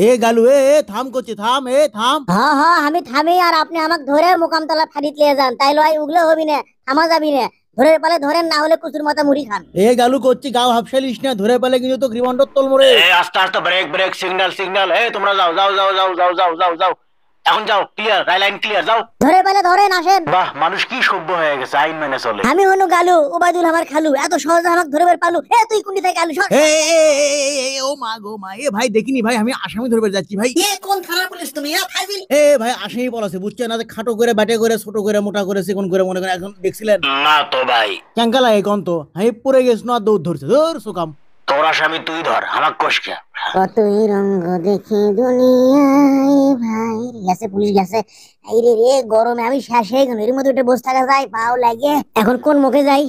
এ গালু এ থাম করছি, থাম থাম। হ্যাঁ হ্যাঁ আমি থামি, আর আপনি আমাকে ধরে মুকামতলা ফাঁড়িত লিয়ে যান, তাই লয় উগলে হবি না, থামা যাবি না। ধরে পালে ধরেন, না হলে কুচুর মাথা মুড়ি খান। এ গালু করছি, গাও হাফসালিস না, ধরে পেলে কিন্তু তো গ্রিবান্ডর তোল মরে। আস্তে আস্তে ব্রেক ব্রেক, সিগন্যাল সিগন্যাল, তোমরা যাও যাও যাও যাও যাও যাও যাও যাও, এখন যাও, ক্লিয়ার, রাই লাইন ক্লিয়ার, যাও। ধরে পালে ধরেন, আসেন। বাহ, মানুষ কি সভ্য হয়ে গেছে, আইন মেনে চলে। আমি হনু গালু, ওবায়দুল আমার খালু, এত সহজে আমাকে ধরে বের পালু। তুই কুন্ডি থেকে গালু, সর। এ এ, এ, ও মা গো মা, এ ভাই দেখিনি ভাই, আমি আসামি ধরবে যাচ্ছি ভাই। কোন থানার পুলিশ তুমি? ফাইজিল। এ ভাই আসামি বলাছে, বুঝছেন না যে খাটো করে বাটে করে ছোট করে মোটা করে চিকন করে মনে করেন, এখন দেখছিলেন না তো ভাই, ক্যাঙ্কালা এখন তো আমি পড়ে গেছ না, দৌড় ধরছে, ধর সুকাম। তোর আসামি তুই ধর, আমাক কষকে। কতই রঙ দেখি দুনিয়ায় ভাই। গেছে পুলিশ গেছে। এই রে রে, গরমে আমি শেষ হয়ে গেল, এর মধ্যে উঠে বসে থাকা যায়, পাও লাগে। এখন কোন মুখে যাই?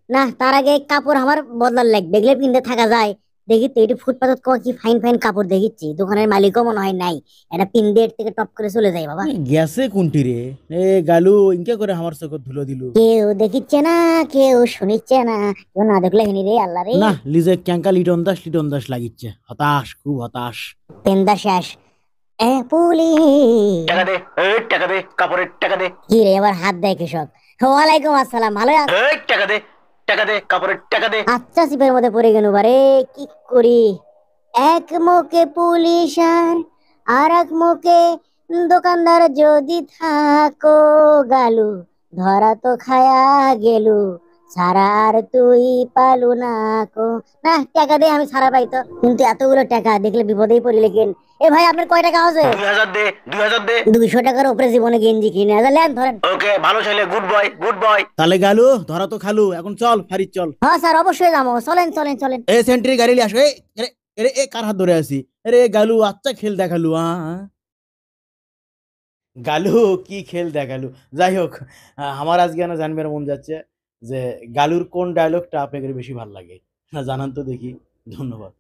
না, তার আগে কাপড় আমার বদলার লাগবে, দেখলে পিনতে থাকা যায়। দেখি তো এটি ফুটপাথত কি ফাইন ফাইন কাপড় দেখিচ্ছি, দোকানের মালিকও মনে হয় নাই। এটা পিন দিয়ে এর থেকে টপ করে চলে যায় বাবা। গেছে কোনটি রে? এ গালু ইনকে করে আমার চোখ ধুলো দিল। কেউ দেখিচ্ছে না, কেউ শুনিচ্ছে না, কেউ না দেখলে হিনি রে আল্লাহ রে। না লিজে ক্যাঙ্কা লিটন দাস লাগিচ্ছে, হতাশ, খুব হতাশ। পেন্দা শেষ। পুলিশ। টাকা দে, টাকা দে, কাপড়ের টাকা দে। কি রে, এবার হাত দেয় কৃষক। ওয়ালাইকুম আসসালাম, ভালো আছেন? টাকা দে, টাকা দে, কাপড়ের টাকা দে। আচ্ছা, সিপের মধ্যে পড়ে গেল বারে, কি করি? এক মুখে পুলিশ আর এক মুখে দোকানদার, যদি থাকো গালু, ধরা তো খায়া গেলু, ছাড়া আর তুই পালু না কো। না, টাকা দিয়ে আমি ছাড়া পাইতো, কিন্তু এতগুলো টাকা দেখলে বিপদেই পড়ি লেকিন। এ ভাই, আপনার কয় টাকা আছে? 2000 দে, 2000 দে। 200 টাকার উপরে জীবনে গেঞ্জি কিনে লেন, ধরেন। ওকে, ভালো ছেলে, গুড বয়, গুড বয়। তাহলে গালু ধরা তো খালু, এখন চল ফারিদ চল। হ্যাঁ স্যার, অবশ্যই যাবো, চলেন চলেন চলেন। এ সেন্ট্রি গাড়ি নিয়ে আসো। এ কার হাত ধরে আছি? আরে গালু আচ্ছা খেল দেখালু। গালু কি খেল দেখালু। যাই হোক, আমার আজকে না জানবার মন যাচ্ছে যে গালুর কোন ডায়লগটা আপনাদের বেশি ভালো লাগে, না জানান তো দেখি। ধন্যবাদ।